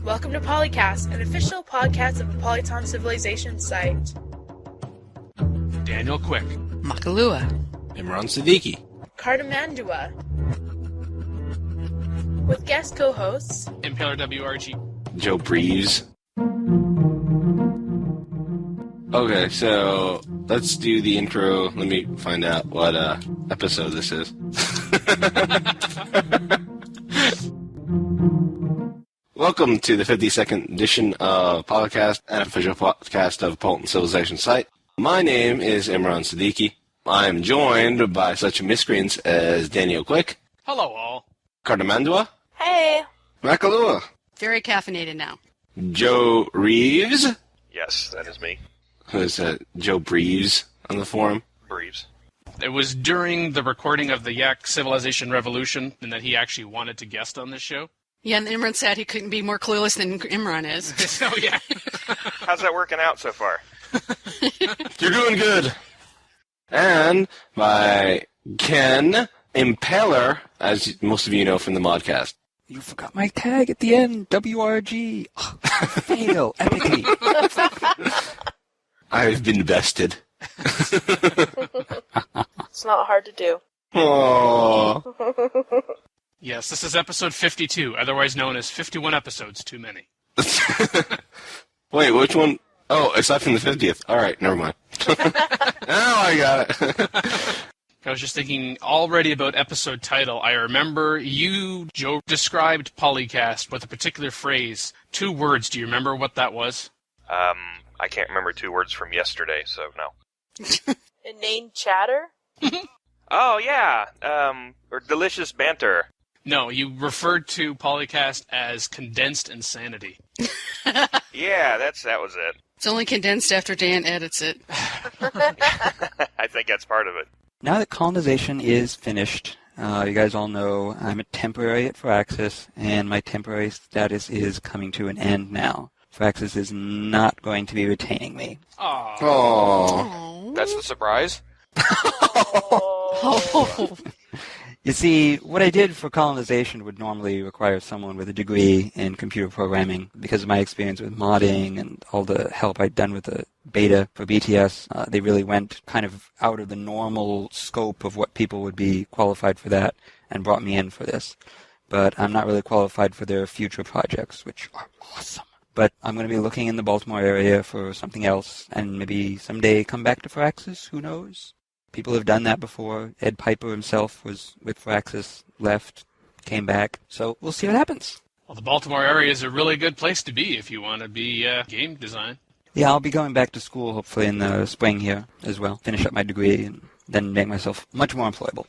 Welcome to PolyCast, an official podcast of Apolyton Civilization Site. Daniel Quick. Makahlua. Imran Siddiqui. Cartimandua. With guest co-hosts Impaler WRG. joebreeves. Okay, so let's do the intro. Let me find out what episode this is. Welcome to the 52nd edition of PolyCast, an official podcast of Apolyton Civilization Site. My name is Imran Siddiqui. I am joined by such miscreants as Daniel Quick. Hello, all. Cartimandua. Hey! Makahlua. Very caffeinated now. Joe Reeves. Yes, that is me. Who is that? Joe Breeves on the forum. Reeves. It was during the recording of the Yak Civilization Revolution and that he actually wanted to guest on this show. Yeah, and Imran said he couldn't be more clueless than Imran is. So, yeah. How's that working out so far? You're doing good. And by Ken Impaler, as most of you know from the ModCast. You forgot my tag at the end, WRG. Fail, epically. I've been bested. It's not hard to do. Aww. Yes, this is episode 52, otherwise known as 51 episodes too many. Wait, which one? Oh, aside from the 50th. All right, never mind. Now I got it. I was just thinking already about episode title. I remember you, Joe, described PolyCast with a particular phrase. 2 words. Do you remember what that was? I can't remember 2 words from yesterday, so no. Inane chatter? Oh, yeah. Or delicious banter. No, you referred to PolyCast as Condensed Insanity. Yeah, that was it. It's only condensed after Dan edits it. I think that's part of it. Now that colonization is finished, you guys all know I'm a temporary at Firaxis, and my temporary status is coming to an end now. Firaxis is not going to be retaining me. Aww. Aww. That's the surprise? Oh. You see, what I did for colonization would normally require someone with a degree in computer programming. Because of my experience with modding and all the help I'd done with the beta for BTS, they really went kind of out of the normal scope of what people would be qualified for that and brought me in for this. But I'm not really qualified for their future projects, which are awesome. But I'm going to be looking in the Baltimore area for something else and maybe someday come back to Firaxis, who knows? People have done that before. Ed Piper himself was with Firaxis, left, came back. So we'll see what happens. Well, the Baltimore area is a really good place to be if you want to be game design. Yeah, I'll be going back to school hopefully in the spring here as well. Finish up my degree and then make myself much more employable.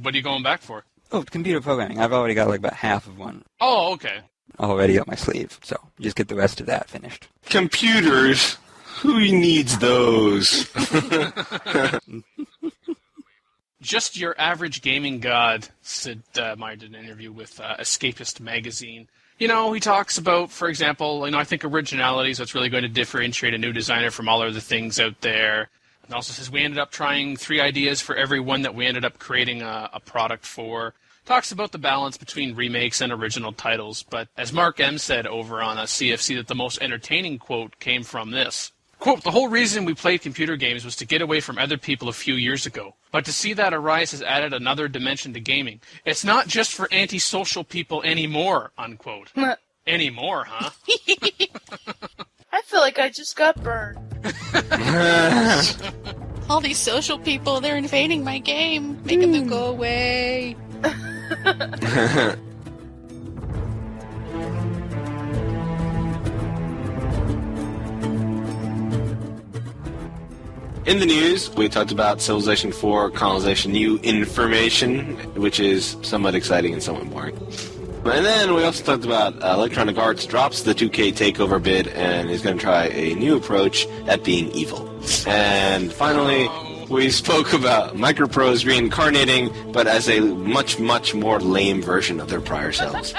What are you going back for? Oh, computer programming. I've already got like about half of one Oh, okay. already up my sleeve. So just get the rest of that finished. Computers. Who needs those? Just your average gaming god, Sid Meier did an interview with Escapist magazine. You know, he talks about, for example, I think originality is what's really going to differentiate a new designer from all other things out there. And also says we ended up trying 3 ideas for every one that we ended up creating a product for. Talks about the balance between remakes and original titles. But as Mark M. said over on CFC, that the most entertaining quote came from this. Quote, the whole reason we played computer games was to get away from other people a few years ago. But to see that arise has added another dimension to gaming. It's not just for antisocial people anymore, unquote. Anymore, huh? I feel like I just got burned. All these social people, they're invading my game. Making them go away. In the news, we talked about Civilization 4 Colonization new information, which is somewhat exciting and somewhat boring. And then we also talked about Electronic Arts drops the 2K takeover bid and is going to try a new approach at being evil. And finally, we spoke about MicroProse reincarnating, but as a much, much more lame version of their prior selves.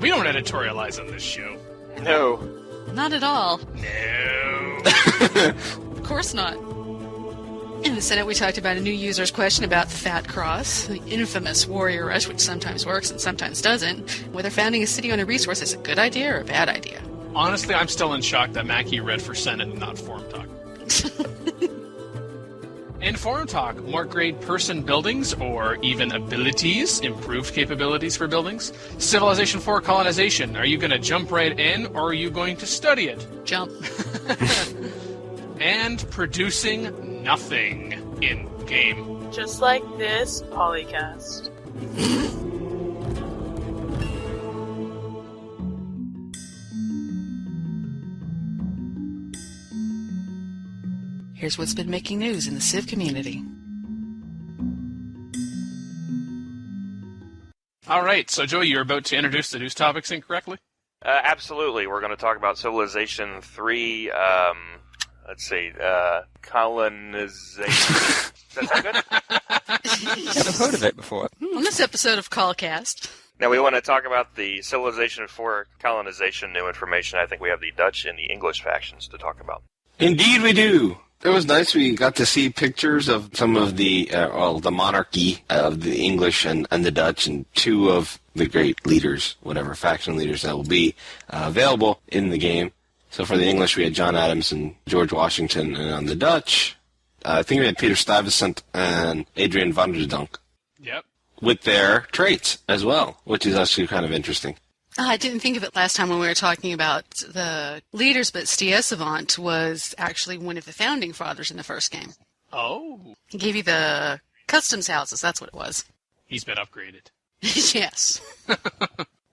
We don't editorialize on this show. No. Not at all. No. Of course not. In the Senate, we talked about a new user's question about the Fat Cross, the infamous warrior rush, which sometimes works and sometimes doesn't, whether founding a city on a resource is a good idea or a bad idea. Honestly, I'm still in shock that Mackie read for Senate and not Forum Talk. In Forum Talk, more grade person buildings or even abilities, improved capabilities for buildings. Civilization 4 colonization, are you going to jump right in or are you going to study it? Jump. And producing nothing in game. Just like this PolyCast. Here's what's been making news in the Civ community. All right, so Joey, you're about to introduce the news topics incorrectly? Absolutely. We're going to talk about Civilization 3, colonization. Does that sound good? I've heard of it before. On this episode of CallCast. Now, we want to talk about the Civilization 4 colonization new information. I think we have the Dutch and the English factions to talk about. Indeed we do. It was nice. We got to see pictures of some of the monarchy of the English and the Dutch, and two of the great leaders, whatever faction leaders that will be, available in the game. So for the English, we had John Adams and George Washington, and on the Dutch, I think we had Peter Stuyvesant and Adrian van der Donk. Yep. With their traits as well, which is actually kind of interesting. I didn't think of it last time when we were talking about the leaders, but Stiesavant was actually one of the founding fathers in the first game. Oh. He gave you the customs houses, that's what it was. He's been upgraded. Yes.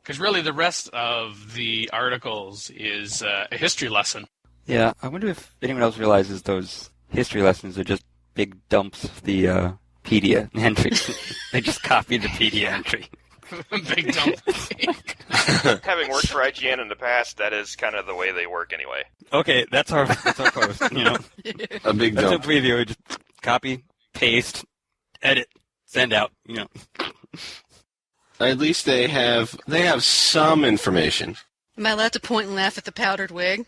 Because really the rest of the articles is a history lesson. Yeah, I wonder if anyone else realizes those history lessons are just big dumps of the Pedia entry. They just copied the Pedia entry. Big dump. Having worked for IGN in the past, that is kind of the way they work anyway. Okay, that's our post, you know. A big That's dump. a preview. Just copy, paste, edit, send out, you know. At least they have some information. Am I allowed to point and laugh at the powdered wig?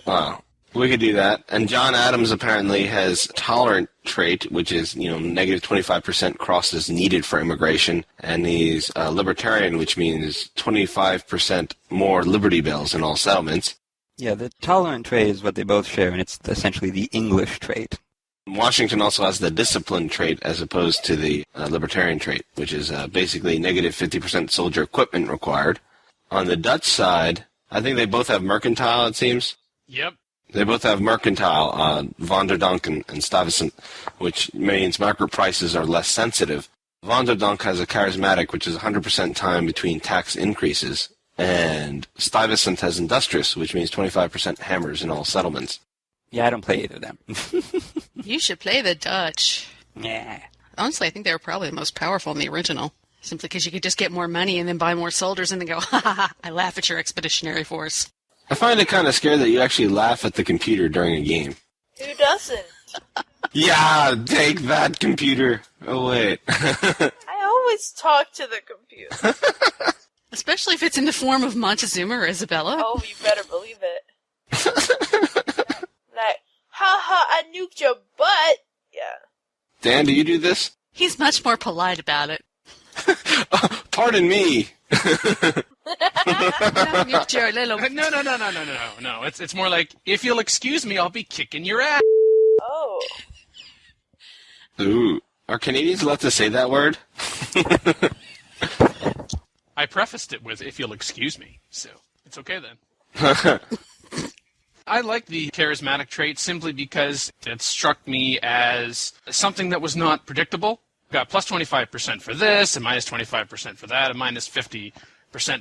Wow. We could do that. And John Adams apparently has tolerant trait, which is, negative 25% crosses needed for immigration. And he's libertarian, which means 25% more Liberty Bells in all settlements. Yeah, the tolerant trait is what they both share, and it's essentially the English trait. Washington also has the discipline trait as opposed to the libertarian trait, which is basically negative 50% soldier equipment required. On the Dutch side, I think they both have mercantile, it seems. Yep. They both have mercantile, Van der Donk and Stuyvesant, which means market prices are less sensitive. Van der Donk has a charismatic, which is 100% time between tax increases, and Stuyvesant has industrious, which means 25% hammers in all settlements. Yeah, I don't play either of them. You should play the Dutch. Yeah. Honestly, I think they were probably the most powerful in the original. Simply because you could just get more money and then buy more soldiers and then go, ha ha ha, I laugh at your expeditionary force. I find it kind of scary that you actually laugh at the computer during a game. Who doesn't? Yeah, take that computer. Oh, wait. I always talk to the computer. Especially if it's in the form of Montezuma or Isabella. Oh, you better believe it. Like, ha ha, I nuked your butt. Yeah. Dan, do you do this? He's much more polite about it. Pardon me. Nuked your little... No. It's more like, if you'll excuse me, I'll be kicking your ass. Oh. Ooh. Are Canadians allowed to say that word? I prefaced it with, if you'll excuse me, so it's okay then. I like the charismatic trait simply because it struck me as something that was not predictable. Got plus 25% for this, and minus 25% for that, and minus 50%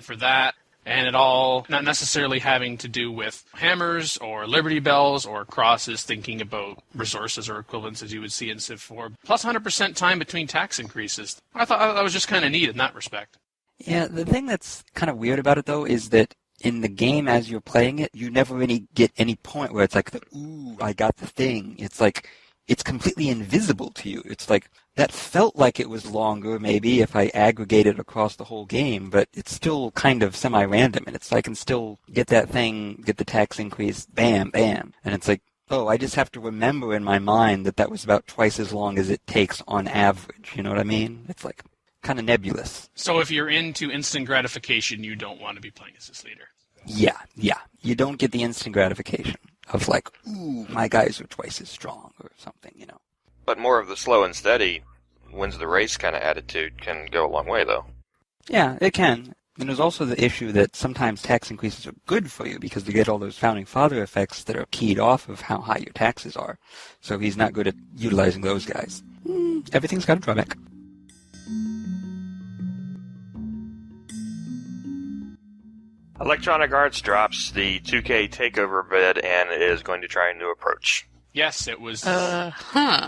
for that, and it all not necessarily having to do with hammers or Liberty Bells or crosses, thinking about resources or equivalents as you would see in Civ 4. Plus 100% time between tax increases. I thought that was just kind of neat in that respect. Yeah, the thing that's kind of weird about it, though, is that in the game as you're playing it, you never really get any point where it's like, ooh, I got the thing. It's like, it's completely invisible to you. It's like, that felt like it was longer, maybe, if I aggregated across the whole game, but it's still kind of semi-random, and it's I can still get that thing, get the tax increase, bam, bam. And it's like, oh, I just have to remember in my mind that was about twice as long as it takes on average. You know what I mean? It's like kind of nebulous. So if you're into instant gratification, you don't want to be playing as this leader. Yeah. You don't get the instant gratification of like, ooh, my guys are twice as strong or something, you know. But more of the slow and steady wins the race kind of attitude can go a long way, though. Yeah, it can. And there's also the issue that sometimes tax increases are good for you because you get all those founding father effects that are keyed off of how high your taxes are. So he's not good at utilizing those guys. Everything's got a drawback. Electronic Arts drops the 2K takeover bid and is going to try a new approach. Yes, it was... Yeah.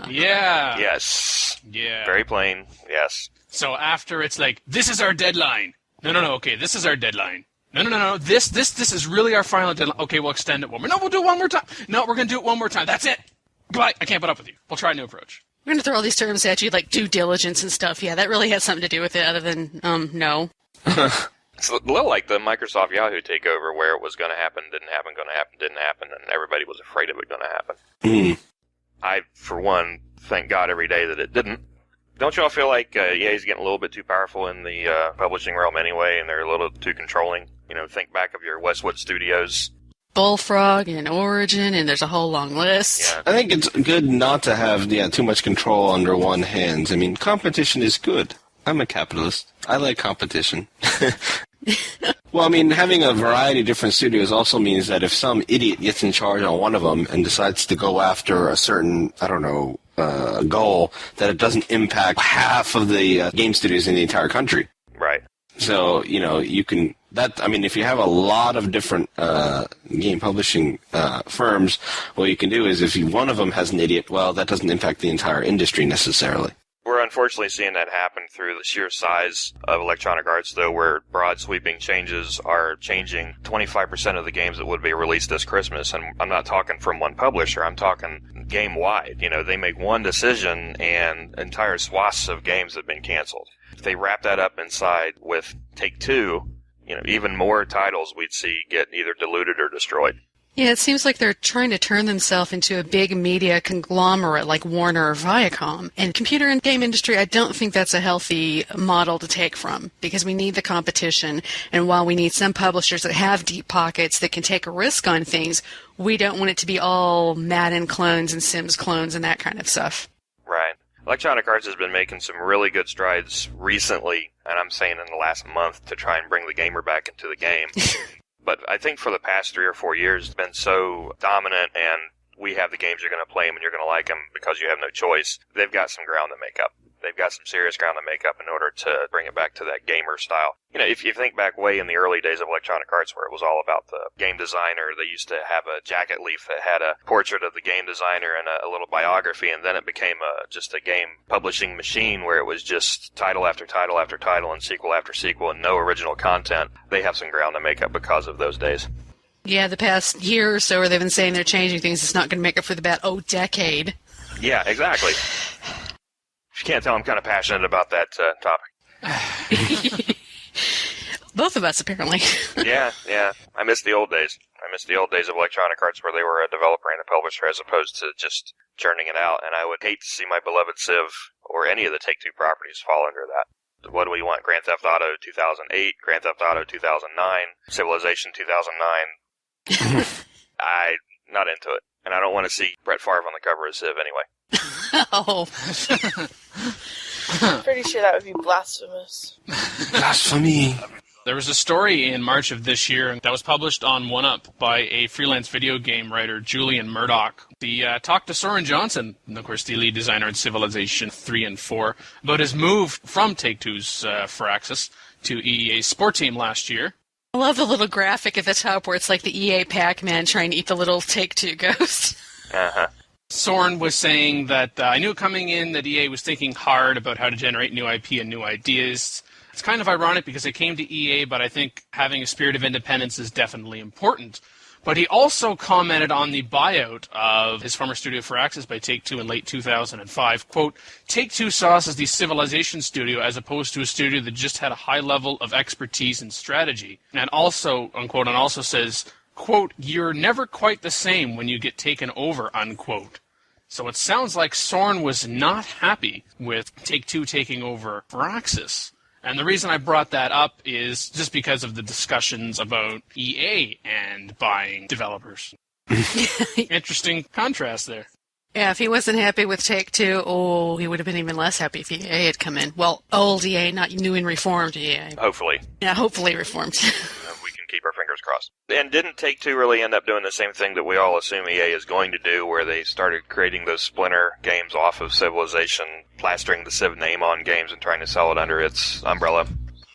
Yes. Yeah. Very plain, yes. So after it's like, this is our deadline. No, okay, this is our deadline. No, this is really our final deadline. Okay, we'll extend it one more. No, we'll do it one more time. No, we're going to do it one more time. That's it. Goodbye. I can't put up with you. We'll try a new approach. We're going to throw all these terms at you, like due diligence and stuff. Yeah, that really has something to do with it other than, no. It's a little like the Microsoft Yahoo takeover where it was going to happen, didn't happen, going to happen, didn't happen, and everybody was afraid of it going to happen. I, for one, thank God every day that it didn't. Don't you all feel like EA's getting a little bit too powerful in the publishing realm anyway, and they're a little too controlling? You know, think back of your Westwood Studios. Bullfrog and Origin, and there's a whole long list. Yeah. I think it's good not to have too much control under one hand. I mean, competition is good. I'm a capitalist. I like competition. Well, I mean, having a variety of different studios also means that if some idiot gets in charge on one of them and decides to go after a certain, goal, that it doesn't impact half of the game studios in the entire country. Right. So, you can... if you have a lot of different game publishing firms, what you can do is if one of them has an idiot, well, that doesn't impact the entire industry necessarily. We're unfortunately seeing that happen through the sheer size of Electronic Arts, though, where broad sweeping changes are changing 25% of the games that would be released this Christmas. And I'm not talking from one publisher, I'm talking game-wide. They make one decision and entire swaths of games have been canceled. If they wrap that up inside with Take-Two, even more titles we'd see get either diluted or destroyed. Yeah, it seems like they're trying to turn themselves into a big media conglomerate like Warner or Viacom. And computer and game industry, I don't think that's a healthy model to take from because we need the competition. And while we need some publishers that have deep pockets that can take a risk on things, we don't want it to be all Madden clones and Sims clones and that kind of stuff. Right. Electronic Arts has been making some really good strides recently, and I'm saying in the last month, to try and bring the gamer back into the game. But I think for the past 3 or 4 years, it's been so dominant, and we have the games, you're going to play them, and you're going to like them because you have no choice. They've got some ground to make up. They've got some serious ground to make up in order to bring it back to that gamer style. If you think back way in the early days of Electronic Arts where it was all about the game designer, they used to have a jacket leaf that had a portrait of the game designer and a little biography, and then it became just a game publishing machine where it was just title after title after title and sequel after sequel and no original content. They have some ground to make up because of those days. Yeah, the past year or so where they've been saying they're changing things, it's not going to make up for the decade. Yeah, exactly. If you can't tell, I'm kind of passionate about that topic. Both of us, apparently. Yeah. I miss the old days. I miss the old days of Electronic Arts where they were a developer and a publisher as opposed to just churning it out. And I would hate to see my beloved Civ or any of the Take-Two properties fall under that. What do we want? Grand Theft Auto 2008, Grand Theft Auto 2009, Civilization 2009. I'm not into it. And I don't want to see Brett Favre on the cover of Civ anyway. Oh. Pretty sure that would be blasphemous. Blasphemy. There was a story in March of this year that was published on 1UP by a freelance video game writer, Julian Murdoch. He talked to Soren Johnson, of course the lead designer in Civilization 3 and 4, about his move from Take-Two's Firaxis to EA's Sport Team last year. I love the little graphic at the top where it's like the EA Pac-Man trying to eat the little Take-Two ghost. Uh-huh. Soren was saying that I knew coming in that EA was thinking hard about how to generate new IP and new ideas. It's kind of ironic because they came to EA, but I think having a spirit of independence is definitely important. But he also commented on the buyout of his former studio Firaxis by Take-Two in late 2005. Quote, Take-Two saw us as the Civilization studio as opposed to a studio that just had a high level of expertise and strategy. And also, unquote, and also says, quote, "You're never quite the same when you get taken over," unquote. So it sounds like Sorn was not happy with Take-Two taking over Firaxis. And the reason I brought that up is just because of the discussions about EA and buying developers. Interesting contrast there. Yeah, if he wasn't happy with Take-Two, he would have been even less happy if EA had come in. Well, old EA, not new and reformed EA. Hopefully. Yeah, hopefully reformed. We can keep our fingers crossed. And didn't Take-Two really end up doing the same thing that we all assume EA is going to do, where they started creating those Splinter games off of Civilization, plastering the Civ name on games and trying to sell it under its umbrella?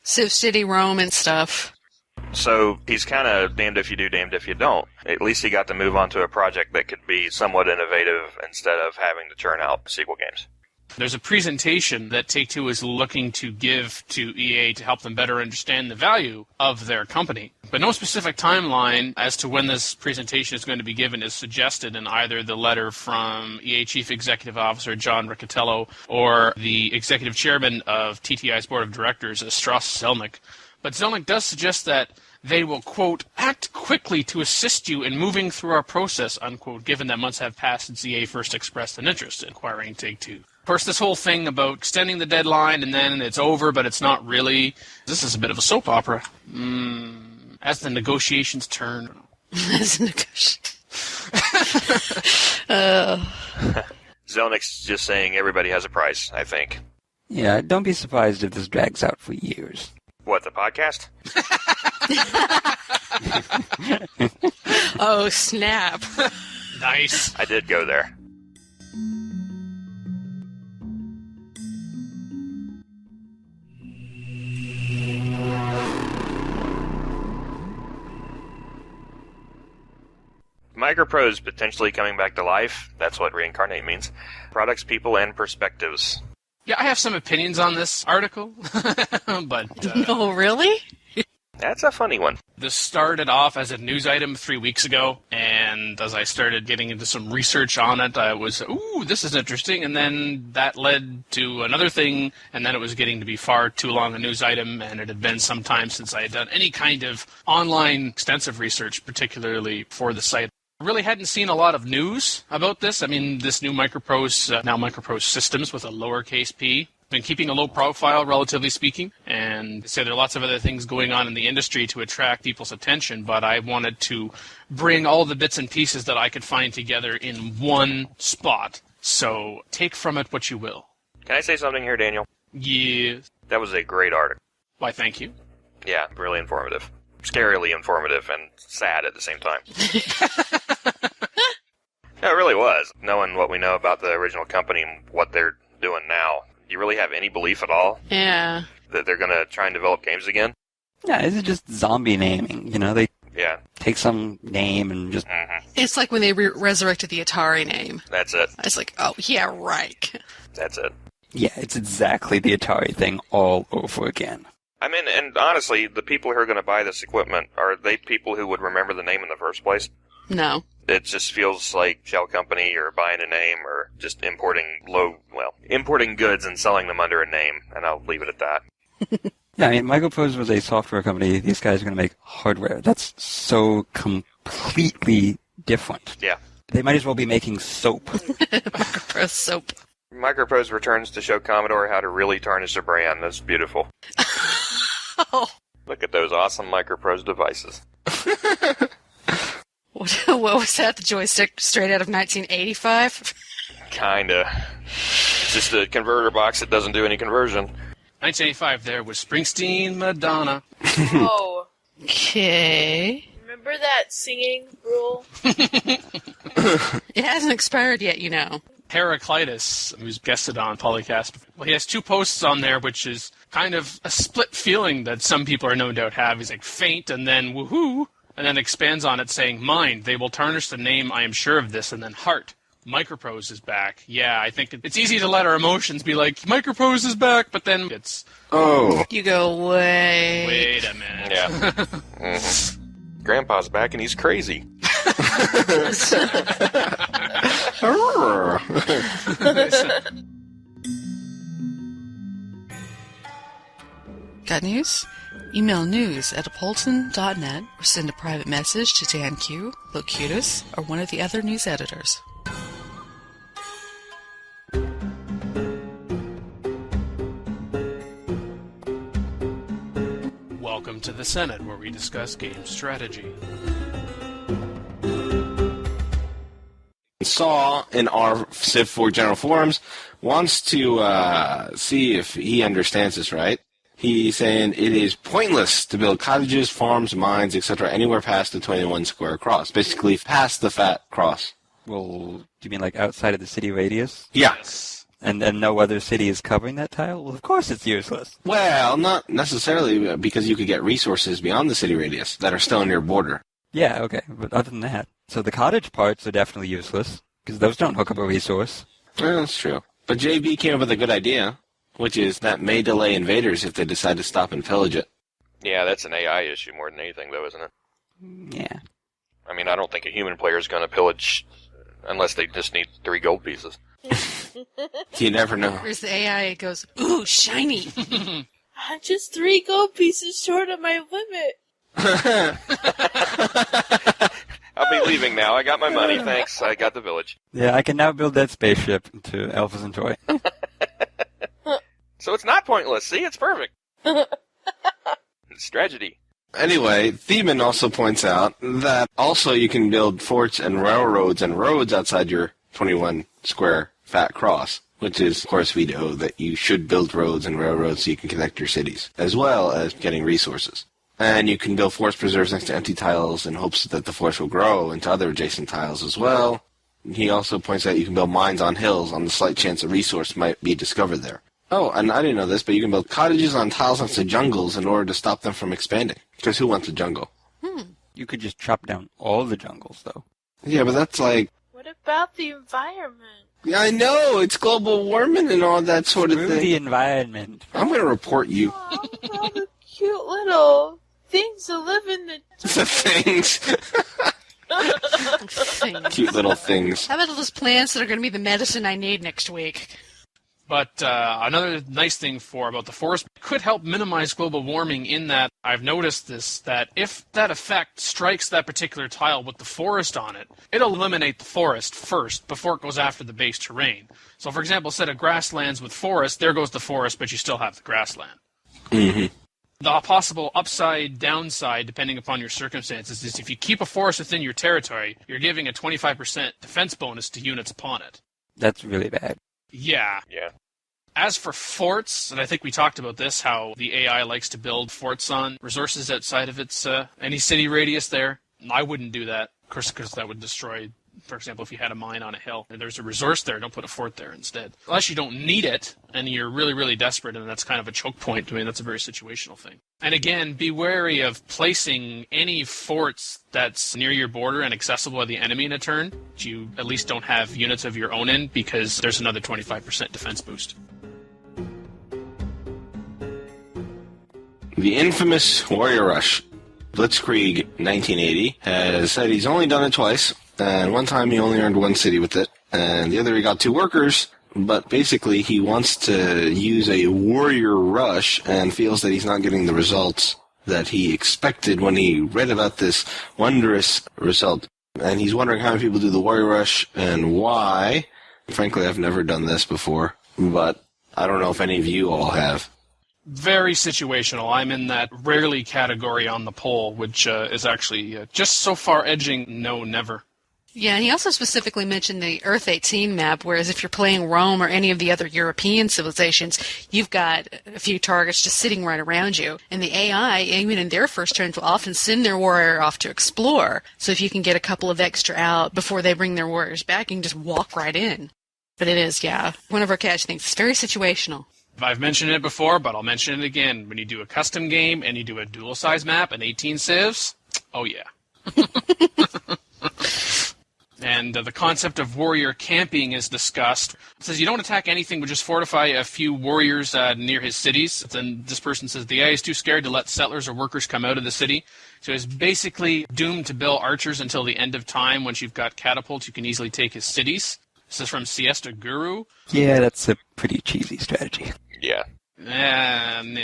Civ City, Rome, and stuff. So he's kind of damned if you do, damned if you don't. At least he got to move on to a project that could be somewhat innovative instead of having to churn out sequel games. There's a presentation that Take-Two is looking to give to EA to help them better understand the value of their company. But no specific timeline as to when this presentation is going to be given is suggested in either the letter from EA Chief Executive Officer John Riccatello or the Executive Chairman of TTI's Board of Directors, Strauss Zelnick. But Zelnick does suggest that they will, quote, "act quickly to assist you in moving through our process," unquote, given that months have passed since EA first expressed an interest in acquiring Take-Two. Of course, this whole thing about extending the deadline and then it's over, but it's not really, this is a bit of a soap opera. As the negotiations turn. As a negotiation. Zelnick's just saying everybody has a price, I think. Yeah, don't be surprised if this drags out for years. What, the podcast? Oh, snap. Nice. I did go there. MicroProse potentially coming back to life. That's what reincarnate means. Products, people, and perspectives. Yeah, I have some opinions on this article, but... No, really? That's a funny one. This started off as a news item 3 weeks ago, and as I started getting into some research on it, I was, this is interesting, and then that led to another thing, and then it was getting to be far too long a news item, and it had been some time since I had done any kind of online extensive research, particularly for the site. I really hadn't seen a lot of news about this. I mean, this new MicroProse, now MicroProse Systems with a lowercase p, been keeping a low profile, relatively speaking, and so there are lots of other things going on in the industry to attract people's attention, but I wanted to bring all the bits and pieces that I could find together in one spot. So take from it what you will. Can I say something here, Daniel? Yes. That was a great article. Why, thank you. Yeah, really informative. Scarily informative and sad at the same time. Yeah, it really was. Knowing what we know about the original company and what they're doing now, do you really have any belief at all Yeah. that they're going to try and develop games again? Yeah, this is just zombie naming. You know, they Yeah. take some name and just... It's like when they resurrected the Atari name. That's it. It's like, oh, yeah, right. That's it. Yeah, it's exactly the Atari thing all over again. I mean, and honestly, the people who are going to buy this equipment, are they people who would remember the name in the first place? No. It just feels like shell company or buying a name or just importing goods and selling them under a name, and I'll leave it at that. Yeah, I mean, MicroProse was a software company. These guys are going to make hardware. That's so completely different. Yeah. They might as well be making soap. MicroProse soap. MicroProse returns to show Commodore how to really tarnish a brand. That's beautiful. Oh. Look at those awesome MicroProse devices. What was that? The joystick straight out of 1985? Kinda. It's just a converter box that doesn't do any conversion. 1985 there was Springsteen, Madonna. Oh, Okay. remember that singing rule? It hasn't expired yet, you know. Heraclitus, who's guested on PolyCast. Well, he has two posts on there, which is kind of a split feeling that some people are no doubt have. He's like, faint, and then woohoo, and then expands on it saying, mind, they will tarnish the name, I am sure of this, and then heart. MicroProse is back. Yeah, I think it's easy to let our emotions be like, MicroProse is back, but then it's... Oh. You go, Wait a minute. Yeah. Grandpa's back and he's crazy. Got news? Email news@apolyton.net or send a private message to DanQ, Locutus, or one of the other news editors. Welcome to the Senate, where we discuss game strategy. Saw in our Civ 4 general forums wants to see if he understands this right. He's saying it is pointless to build cottages, farms, mines, etc. anywhere past the 21 square cross. Basically, past the fat cross. Well, do you mean like outside of the city radius? Yeah. Yes. And no other city is covering that tile? Well, of course it's useless. Well, not necessarily, because you could get resources beyond the city radius that are still on your border. Yeah, okay, but other than that. So the cottage parts are definitely useless, because those don't hook up a resource. Well, that's true. But JB came up with a good idea, which is that may delay invaders if they decide to stop and pillage it. Yeah, that's an AI issue more than anything, though, isn't it? Yeah. I mean, I don't think a human player is going to pillage unless they just need 3 gold pieces. You never know. Whereas the AI goes, ooh, shiny. I'm just 3 gold pieces short of my limit. I'll be leaving now. I got my money, thanks. I got the village. Yeah, I can now build that spaceship to Alphas Enjoy. So it's not pointless. See, it's perfect. It's tragedy. Anyway, Thiemann also points out that also you can build forts and railroads and roads outside your 21 square fat cross, which is, of course, we know that you should build roads and railroads so you can connect your cities, as well as getting resources. And you can build forest preserves next to empty tiles in hopes that the forest will grow into other adjacent tiles as well. He also points out you can build mines on hills on the slight chance a resource might be discovered there. Oh, and I didn't know this, but you can build cottages on tiles next to jungles in order to stop them from expanding. Because who wants a jungle? You could just chop down all the jungles, though. Yeah, but that's like... What about the environment? Yeah, I know, it's global warming and all that sort of Screw thing. the environment. I'm going to report you. Oh, all the cute little things that live in the... The things. Things. Cute little things. How about all those plants that are going to be the medicine I need next week? But another nice thing about the forest could help minimize global warming in that I've noticed this, that if that effect strikes that particular tile with the forest on it, it'll eliminate the forest first before it goes after the base terrain. So, for example, instead of grasslands with forest, there goes the forest, but you still have the grassland. Mm-hmm. The possible upside, downside, depending upon your circumstances, is if you keep a forest within your territory, you're giving a 25% defense bonus to units upon it. That's really bad. Yeah. Yeah. As for forts, and I think we talked about this, how the AI likes to build forts on resources outside of its any city radius there. I wouldn't do that, of course, because that would destroy, for example, if you had a mine on a hill. If there's a resource there, don't put a fort there instead. Unless you don't need it, and you're really, really desperate, and that's kind of a choke point. I mean, that's a very situational thing. And again, be wary of placing any forts that's near your border and accessible by the enemy in a turn. You at least don't have units of your own in, because there's another 25% defense boost. The infamous Warrior Rush. Blitzkrieg 1980 has said he's only done it twice, and one time he only earned 1 city with it, and the other he got 2 workers, but basically he wants to use a Warrior Rush and feels that he's not getting the results that he expected when he read about this wondrous result. And he's wondering how many people do the Warrior Rush and why. Frankly, I've never done this before, but I don't know if any of you all have. Very situational. I'm in that rarely category on the poll, which is actually just so far edging no, never. Yeah, and he also specifically mentioned the Earth 18 map, whereas if you're playing Rome or any of the other European civilizations, you've got a few targets just sitting right around you. And the AI, even in their first turns, will often send their warrior off to explore. So if you can get a couple of extra out before they bring their warriors back, you can just walk right in. But it is, yeah, one of our catch things. It's very situational. I've mentioned it before, but I'll mention it again. When you do a custom game and you do a dual-size map and 18 civs, oh yeah. And the concept of warrior camping is discussed. It says you don't attack anything, but just fortify a few warriors near his cities. Then this person says the AI is too scared to let settlers or workers come out of the city. So he's basically doomed to build archers until the end of time. Once you've got catapults, you can easily take his cities. This is from Siesta Guru. Yeah, that's a pretty cheesy strategy. Yeah.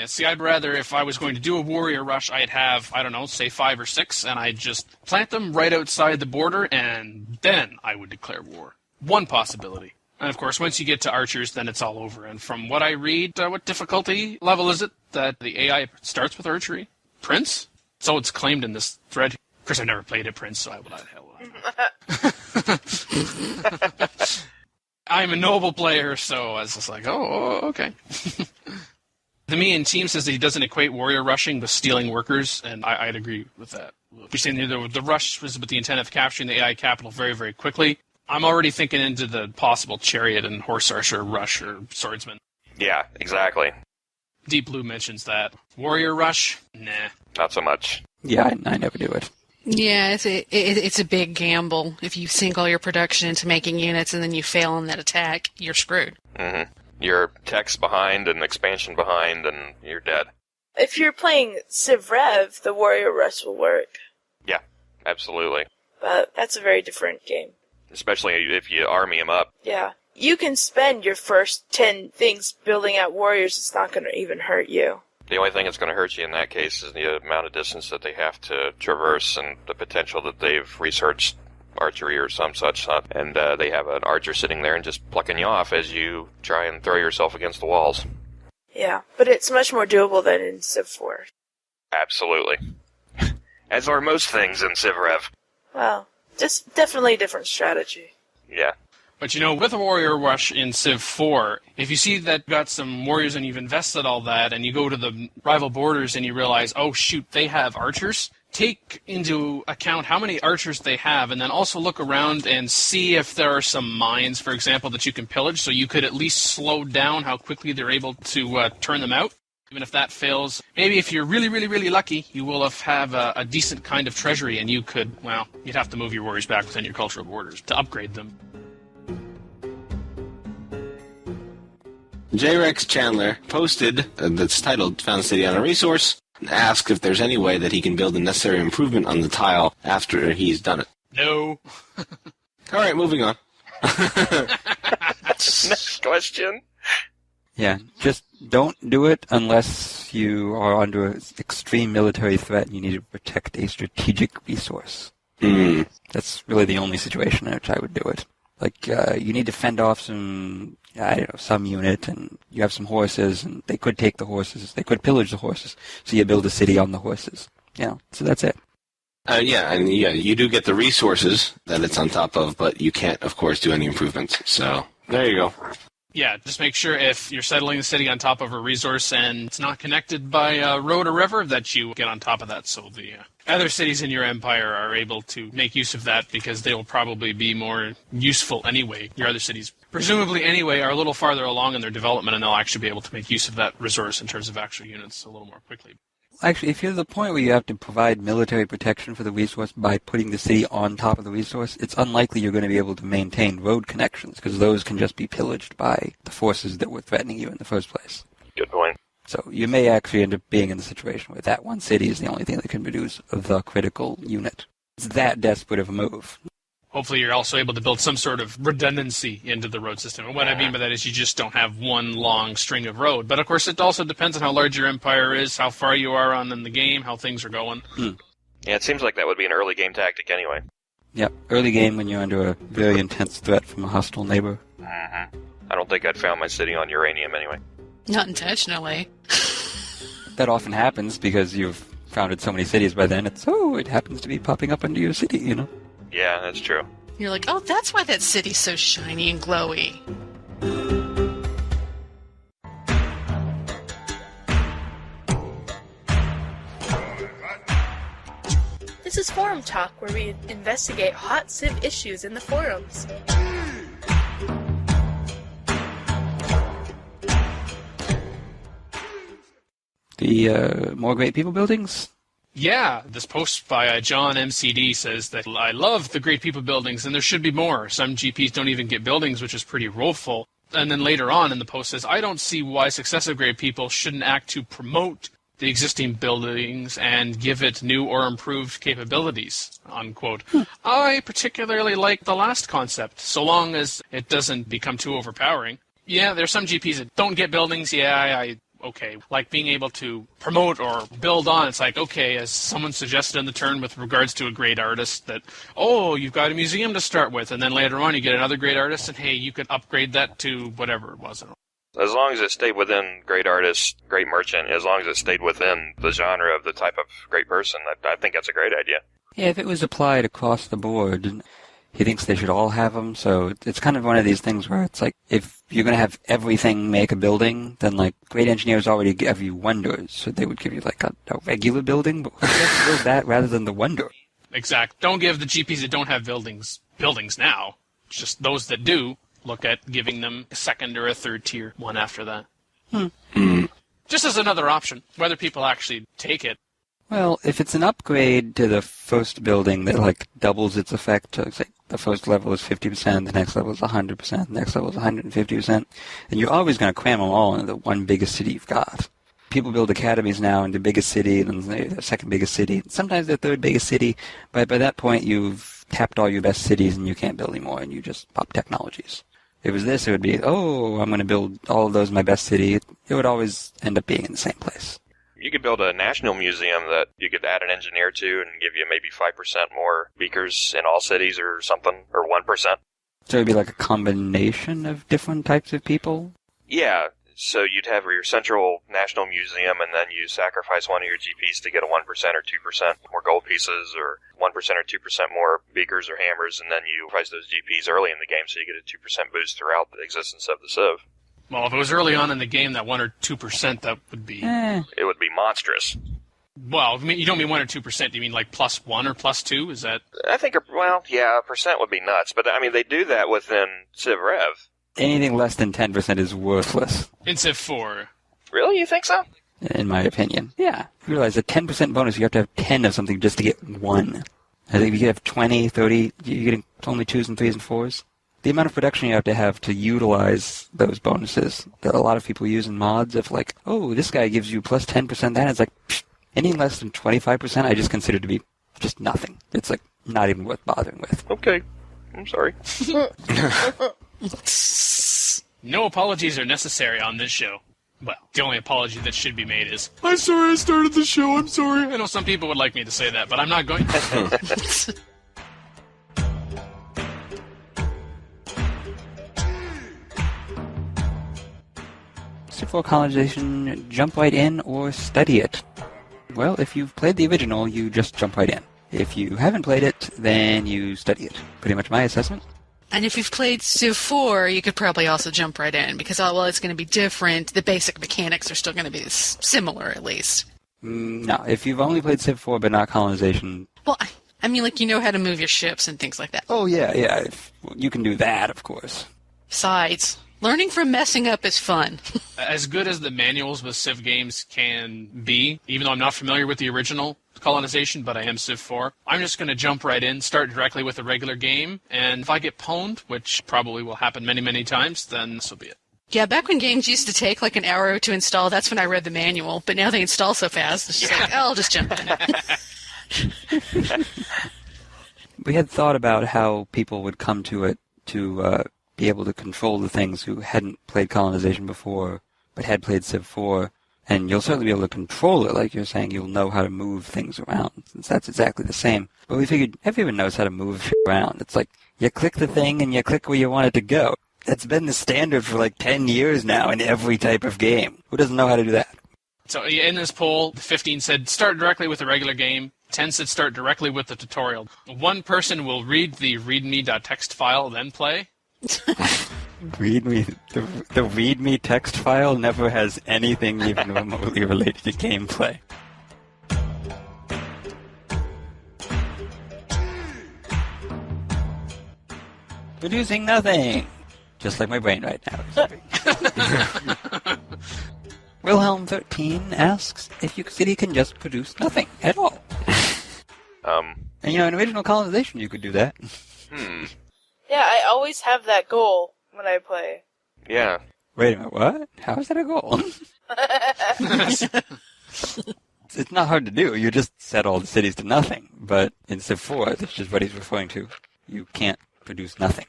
See, I'd rather, if I was going to do a warrior rush, I'd have, I don't know, say 5 or 6, and I'd just plant them right outside the border, and then I would declare war. One possibility. And of course, once you get to archers, then it's all over. And from what I read, what difficulty level is it that the AI starts with archery? Prince? So it's claimed in this thread. Of course, I've never played a Prince, so what the hell would I know? I'm a noble player, so I was just like, oh okay. The Me and Team says that he doesn't equate warrior rushing with stealing workers, and I'd agree with that. You're saying the rush was with the intent of capturing the AI capital very, very quickly. I'm already thinking into the possible chariot and horse archer rush or swordsman. Yeah, exactly. Deep Blue mentions that. Warrior rush? Nah. Not so much. Yeah, I never do it. Yeah, it's a big gamble. If you sink all your production into making units and then you fail on that attack, you're screwed. Mm-hmm. Your tech's behind and expansion behind, and you're dead. If you're playing Civ Rev, the warrior rush will work. Yeah, absolutely. But that's a very different game. Especially if you army them up. Yeah. You can spend your first 10 things building out warriors. It's not going to even hurt you. The only thing that's going to hurt you in that case is the amount of distance that they have to traverse and the potential that they've researched archery or some such, and they have an archer sitting there and just plucking you off as you try and throw yourself against the walls. Yeah, but it's much more doable than in Civ 4. Absolutely. As are most things in Civ Rev. Well, just definitely a different strategy. Yeah. But with a warrior rush in Civ 4, if you see that got some warriors and you've invested all that, and you go to the rival borders and you realize, oh shoot, they have archers, take into account how many archers they have, and then also look around and see if there are some mines, for example, that you can pillage, so you could at least slow down how quickly they're able to turn them out. Even if that fails, maybe if you're really, really, really lucky, you will have a decent kind of treasury, and you could, you'd have to move your warriors back within your cultural borders to upgrade them. J-Rex Chandler posted that's titled Found City on a Resource and asked if there's any way that he can build the necessary improvement on the tile after he's done it. No. All right, moving on. Next question. Yeah, just don't do it unless you are under an extreme military threat and you need to protect a strategic resource. Mm. That's really the only situation in which I would do it. Like, you need to fend off some unit, and you have some horses, and they could take the horses. They could pillage the horses. So you build a city on the horses. So that's it. You do get the resources that it's on top of, but you can't, of course, do any improvements. So, there you go. Yeah, just make sure if you're settling the city on top of a resource and it's not connected by a road or river, that you get on top of that so the other cities in your empire are able to make use of that, because they will probably be more useful anyway. Your other cities, presumably anyway, are a little farther along in their development, and they'll actually be able to make use of that resource in terms of actual units a little more quickly. Actually, if you're at the point where you have to provide military protection for the resource by putting the city on top of the resource, it's unlikely you're going to be able to maintain road connections, because those can just be pillaged by the forces that were threatening you in the first place. Good point. So you may actually end up being in the situation where that one city is the only thing that can produce the critical unit. It's that desperate of a move. Hopefully you're also able to build some sort of redundancy into the road system. And what I mean by that is you just don't have one long string of road. But of course it also depends on how large your empire is, how far you are on in the game, how things are going. Yeah, it seems like that would be an early game tactic anyway. Yep, early game when you're under a very intense threat from a hostile neighbor. Mm-hmm. I don't think I'd found my city on uranium anyway. Not intentionally. That often happens because you've founded so many cities by then. It happens to be popping up under your city, Yeah, that's true. You're like, oh, that's why that city's so shiny and glowy. This is Forum Talk, where we investigate hot Civ issues in the forums. The more great people buildings? Yeah, this post by John MCD says that I love the great people buildings, and there should be more. Some GPs don't even get buildings, which is pretty woeful. And then later on in the post says, I don't see why successive great people shouldn't act to promote the existing buildings and give it new or improved capabilities, unquote. I particularly like the last concept, so long as it doesn't become too overpowering. Yeah, there's some GPs that don't get buildings. Yeah, okay. Like being able to promote or build on, it's like, okay, as someone suggested in the turn with regards to a great artist, that, oh, you've got a museum to start with, and then later on you get another great artist, and hey, you could upgrade that to whatever it was. As long as it stayed within great artist, great merchant, as long as it stayed within the genre of the type of great person, I think that's a great idea. Yeah, if it was applied across the board, he thinks they should all have them, so it's kind of one of these things where it's like, if you're going to have everything make a building, then like great engineers already give you wonders, so they would give you like a regular building, but who gets to build that rather than the wonder? Exact. Don't give the GPs that don't have buildings now. It's just those that do, look at giving them a second or a third tier one after that. Just as another option, whether people actually take it. Well, if it's an upgrade to the first building that like doubles its effect, to say the first level is 50%, the next level is 100%, the next level is 150%, then you're always going to cram them all into the one biggest city you've got. People build academies now in the biggest city, and then the second biggest city, sometimes the third biggest city, but by that point you've tapped all your best cities and you can't build anymore, and you just pop technologies. If it was this, it would be, oh, I'm going to build all of those in my best city. It would always end up being in the same place. You could build a national museum that you could add an engineer to and give you maybe 5% more beakers in all cities or something, or 1%. So it would be like a combination of different types of people? Yeah, so you'd have your central national museum, and then you sacrifice one of your GPs to get a 1% or 2% more gold pieces, or 1% or 2% more beakers or hammers, and then you price those GPs early in the game so you get a 2% boost throughout the existence of the Civ. Well, if it was early on in the game, that 1 or 2%, that would be... It would be monstrous. Well, I mean, you don't mean 1 or 2%, you mean like +1 or +2? Is that... I think, well, yeah, a percent would be nuts, but I mean, they do that within Civ Rev. Anything less than 10% is worthless. In Civ 4. Really? You think so? In my opinion. Yeah. You realize a 10% bonus, you have to have 10 of something just to get 1. I think if you have 20, 30, you're getting only 2s and 3s and 4s. The amount of production you have to utilize those bonuses that a lot of people use in mods of like, oh, this guy gives you plus 10% that. It's like, anything less than 25% I just consider to be just nothing. It's like not even worth bothering with. Okay. I'm sorry. No apologies are necessary on this show. Well, the only apology that should be made is, I'm sorry I started the show, I'm sorry. I know some people would like me to say that, but I'm not going to. For colonization, jump right in or study it. Well, if you've played the original, you just jump right in. If you haven't played it, then you study it. Pretty much my assessment. And if you've played Civ 4, you could probably also jump right in, because while it's going to be different, the basic mechanics are still going to be similar, at least. No, if you've only played Civ 4 but not colonization... Well, I mean, like, you know how to move your ships and things like that. Oh, yeah, you can do that, of course. Besides, learning from messing up is fun. As good as the manuals with Civ games can be, even though I'm not familiar with the original Colonization, but I am Civ 4, I'm just going to jump right in, start directly with a regular game, and if I get pwned, which probably will happen many, many times, then so be it. Yeah, back when games used to take like an hour to install, that's when I read the manual, but now they install so fast, it's just like, oh, I'll just jump in. We had thought about how people would come to it to be able to control the things who hadn't played Colonization before, but had played Civ 4. And you'll certainly be able to control it, like you're saying. You'll know how to move things around, since that's exactly the same. But we figured everyone knows how to move shit around. It's like, you click the thing and you click where you want it to go. That's been the standard for like 10 years now in every type of game. Who doesn't know how to do that? So in this poll, 15 said start directly with a regular game. 10 said start directly with the tutorial. One person will read the readme.txt file, then play. README, the README text file never has anything even remotely related to gameplay. Producing nothing! Just like my brain right now. Wilhelm 13 asks if your city can just produce nothing at all. And in original Colonization you could do that. Yeah, I always have that goal when I play. Yeah. Wait a minute, what? How is that a goal? It's not hard to do. You just set all the cities to nothing. But in Civ 4, that's just what he's referring to. You can't produce nothing.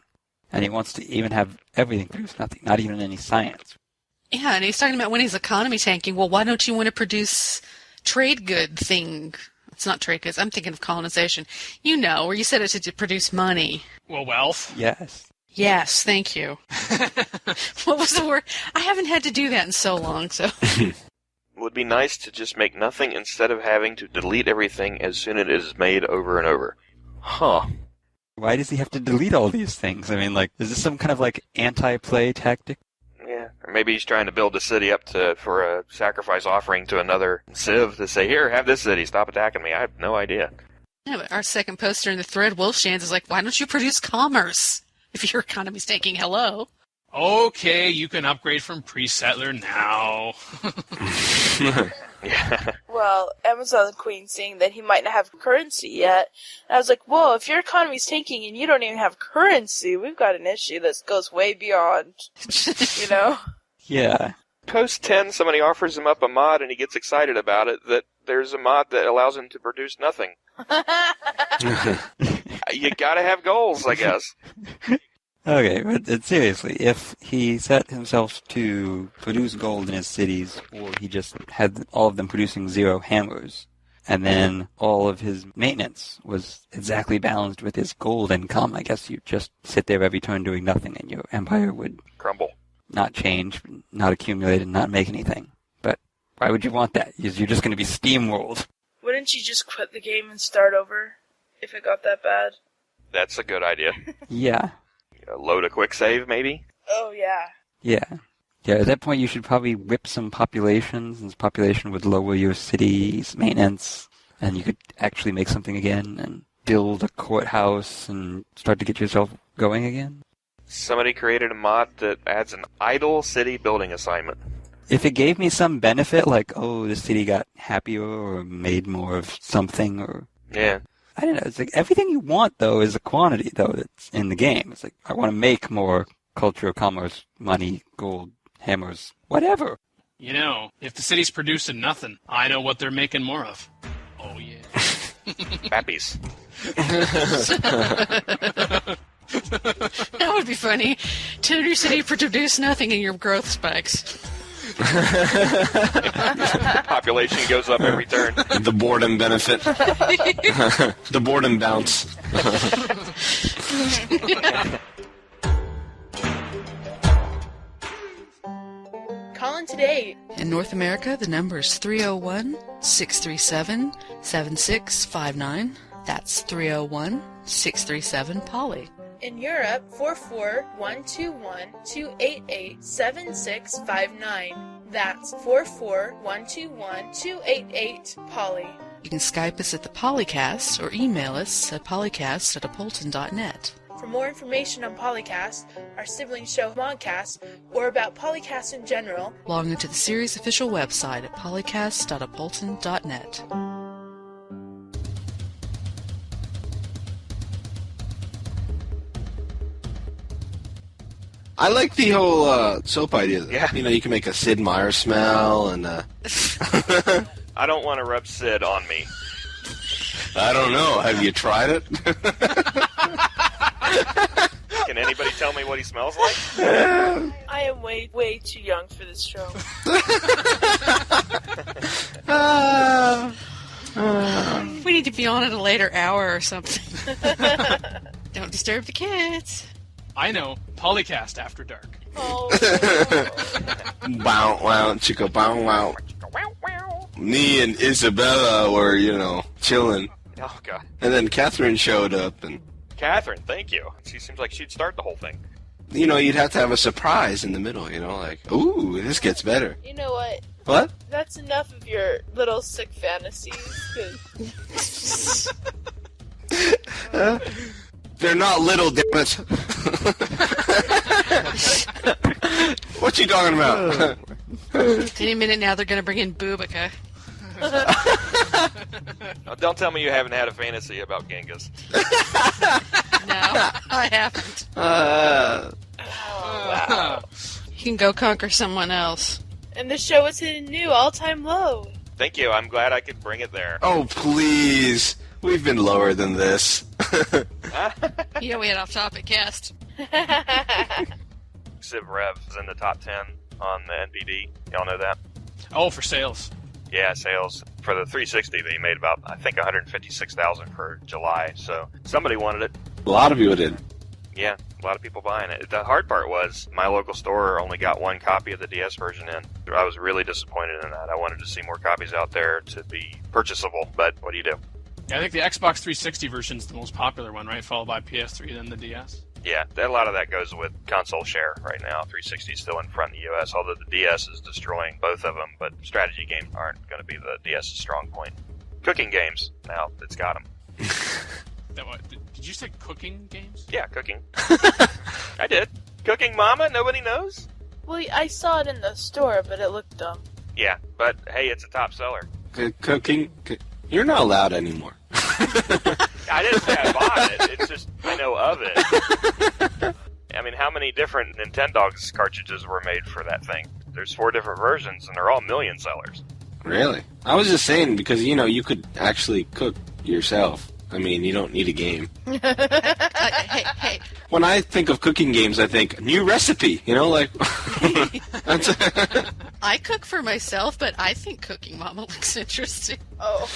And he wants to even have everything produce nothing, not even any science. Yeah, and he's talking about when he's economy tanking. Well, why don't you want to produce trade good thing? It's not trade goods. I'm thinking of colonization. You know, where you said it to produce money. Well, wealth. Yes. Yes, thank you. What was the word? I haven't had to do that in so long, so. It would be nice to just make nothing instead of having to delete everything as soon as it is made over and over. Huh. Why does he have to delete all these things? I mean, like, is this some kind of, like, anti-play tactic? Yeah. Or maybe he's trying to build a city up for a sacrifice offering to another civ to say, here, have this city, stop attacking me. I have no idea. Yeah, but our second poster in the thread, Wolfshands, is like, why don't you produce commerce? If your economy's tanking, hello. Okay, you can upgrade from pre-settler now. Yeah. Well, Amazon Queen saying that he might not have currency yet. And I was like, whoa, if your economy's tanking and you don't even have currency, we've got an issue that goes way beyond, you know? Yeah. Post 10, somebody offers him up a mod and he gets excited about it, that there's a mod that allows him to produce nothing. You gotta have goals, I guess. Okay, but seriously, if he set himself to produce gold in his cities, or he just had all of them producing 0 hammers, and then all of his maintenance was exactly balanced with his gold income, I guess you'd just sit there every turn doing nothing, and your empire would Crumble. not change, not accumulate, and not make anything. But why would you want that? You're just going to be steamrolled. Wouldn't you just quit the game and start over if it got that bad? That's a good idea. Yeah. Load a quick save, maybe? Oh, yeah. Yeah. Yeah, at that point you should probably whip some populations, and population would lower your city's maintenance, and you could actually make something again, and build a courthouse, and start to get yourself going again. Somebody created a mod that adds an idle city building assignment. If it gave me some benefit, like, oh, the city got happier, or made more of something, or... Yeah. I don't know. It's like everything you want, though, is a quantity, though, that's in the game. It's like, I want to make more culture, commerce, money, gold, hammers, whatever. You know, if the city's producing nothing, I know what they're making more of. Oh, yeah. Bappies. That would be funny. Turn your city produce nothing and your growth spikes. Population goes up every turn. The boredom benefit. The boredom bounce. Call in today. In North America, the number is 301-637-7659. That's 301-637-POLY. In Europe, 44121-288-7659. That's 44121-288-POLY. You can Skype us at the PolyCast or email us at polycast@apolyton.net. For more information on PolyCast, our sibling show ModCast, or about PolyCast in general, Log into the series official website at polycast.apolyton.net. I like the whole soap idea. Yeah. You know, you can make a Sid Meier smell, and I don't want to rub Sid on me. I don't know. Have you tried it? Can anybody tell me what he smells like? I am way, way too young for this show. We need to be on at a later hour or something. Don't disturb the kids. I know, PolyCast After Dark. Oh, Bow wow, chicka bow wow. Me and Isabella were, you know, chilling, Oh, God. and then Catherine showed up, and Catherine, thank you. She seems like she'd start the whole thing. you know, you'd have to have a surprise in the middle. You know, like, ooh, this gets better. you know what? What? That's enough of your little sick fantasies. 'Cause They're not little, damn it. What you talking about? Any minute now they're going to bring in Boubica. Now, don't tell me you haven't had a fantasy about Genghis. No, I haven't. wow. You can go conquer someone else. And the show is hitting new all-time low. Thank you. I'm glad I could bring it there. Oh, please. We've been lower than this. Yeah, we had off-topic cast. Civ Rev is in the top 10. on the NPD. Y'all know that? Oh, for sales. Yeah, sales. For the 360, they made about, I think, 156,000 for July. So somebody wanted it. A lot of people did. Yeah, a lot of people buying it. The hard part was my local store only got one copy of the DS version in. I was really disappointed in that. I wanted to see more copies out there to be purchasable, but what do you do? Yeah, I think the Xbox 360 version is the most popular one, right? Followed by PS3, then the DS. Yeah, a lot of that goes with console share right now. 360 is still in front in the US, although the DS is destroying both of them, but strategy games aren't going to be the DS's strong point. Cooking games, now it's got them. Did you say cooking games? Yeah, cooking. I did. Cooking Mama? Nobody knows? Well, I saw it in the store, but it looked dumb. Yeah, but hey, it's a top seller. Cooking? You're not allowed anymore. I didn't say I bought it. It's just I know of it. I mean, how many different Nintendogs cartridges were made for that thing? There's 4 different versions, and they're all million sellers. Really? I was just saying because, you could actually cook yourself. I mean, you don't need a game. Hey. When I think of cooking games, I think, new recipe, like... That's I cook for myself, but I think Cooking Mama looks interesting. Oh.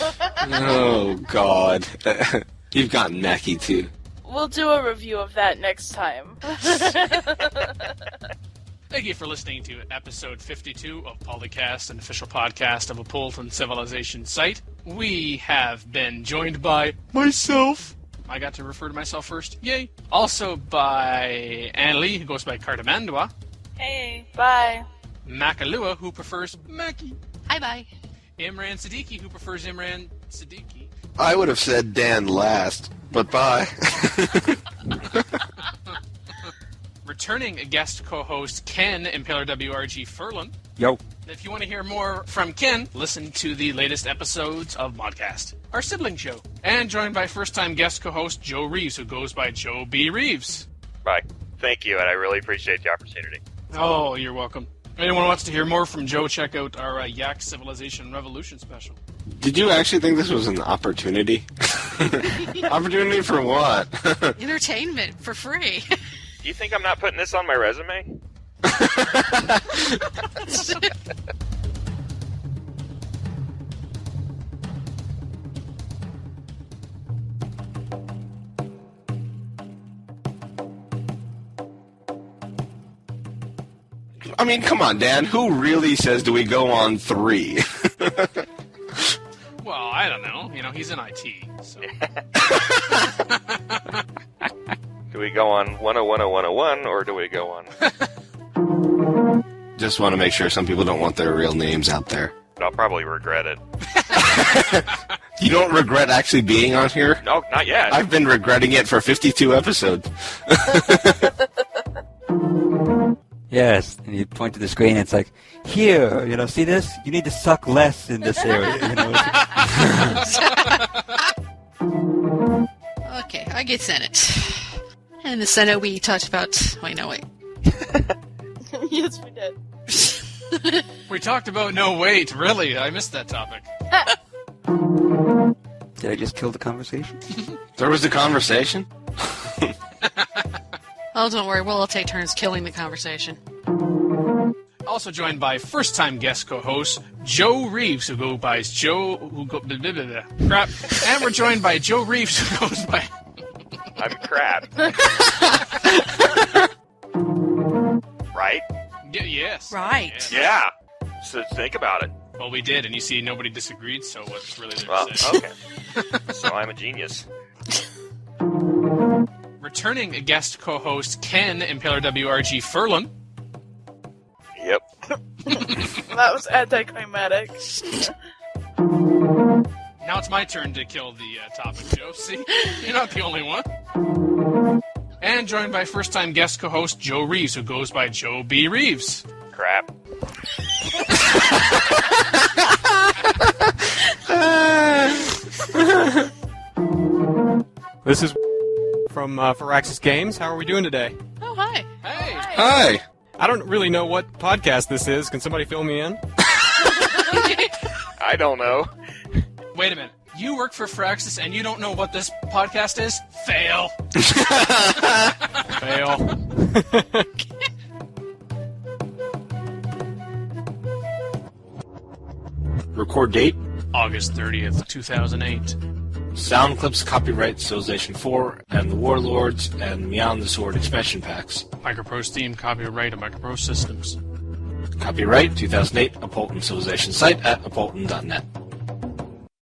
Oh, God. You've gotten necky, too. We'll do a review of that next time. Thank you for listening to episode 52 of PolyCast, an official podcast of Apolyton Civilization Site. We have been joined by myself. I got to refer to myself first. Yay. Also by Annalee, who goes by Cartimandua. Hey, bye. Makahlua, who prefers Mackie. Hi, bye. Imran Siddiqui, who prefers Imran Siddiqui. I would have said Dan last, but bye. Returning guest co-host Ken, Impaler WRG Ferland. Yo. If you want to hear more from Ken, listen to the latest episodes of ModCast, our sibling show. And joined by first-time guest co-host Joe Reeves, who goes by Joe B. Reeves. Bye. Thank you, and I really appreciate the opportunity. Oh, you're welcome. If anyone wants to hear more from Joe, check out our Yak Civilization Revolution special. Did you actually think this was an opportunity? Opportunity for what? Entertainment for free. Do you think I'm not putting this on my resume? I mean, come on, Dan. Who really says do we go on 3? Well, I don't know. He's in IT, so... Do we go on 1010101, or do we go on... Just want to make sure some people don't want their real names out there. I'll probably regret it. You don't regret actually being on here? No, not yet. I've been regretting it for 52 episodes. Yes, and you point to the screen, and it's like, here, see this? You need to suck less in this area, Okay, I get Senate. In the Senate, we talked about... Wait. Yes, we did. We talked about no wait, really. I missed that topic. Did I just kill the conversation? There was a conversation? Oh, don't worry. We'll all take turns killing the conversation. Also joined by first-time guest co-host Joe Reeves, who goes by Joe... Crap. And we're joined by Joe Reeves, who goes by... I'm crap. Right? Yes. Right. Yes. Yeah. So think about it. Well, we did, and you see, nobody disagreed, so what's really there Well, to say? okay. So I'm a genius. Returning guest co-host Ken, Impaler WRG Ferland. Yep. That was anticlimactic. Now it's my turn to kill the topic, Joe. See? You're not the only one. And joined by first-time guest co-host Joe Reeves, who goes by Joe B. Reeves. Crap. This is from Firaxis Games. How are we doing today? Oh, hi. Hey! Hi! I don't really know what podcast this is. Can somebody fill me in? I don't know. Wait a minute. You work for Firaxis and you don't know what this podcast is? Fail! Fail. Record date? August 30th, 2008. Sound clips copyright Civilization 4 and the Warlords and Beyond the Sword expansion packs. MicroProse theme copyright of MicroProse Systems. Copyright 2008 Apolyton Civilization Site at apolyton.net.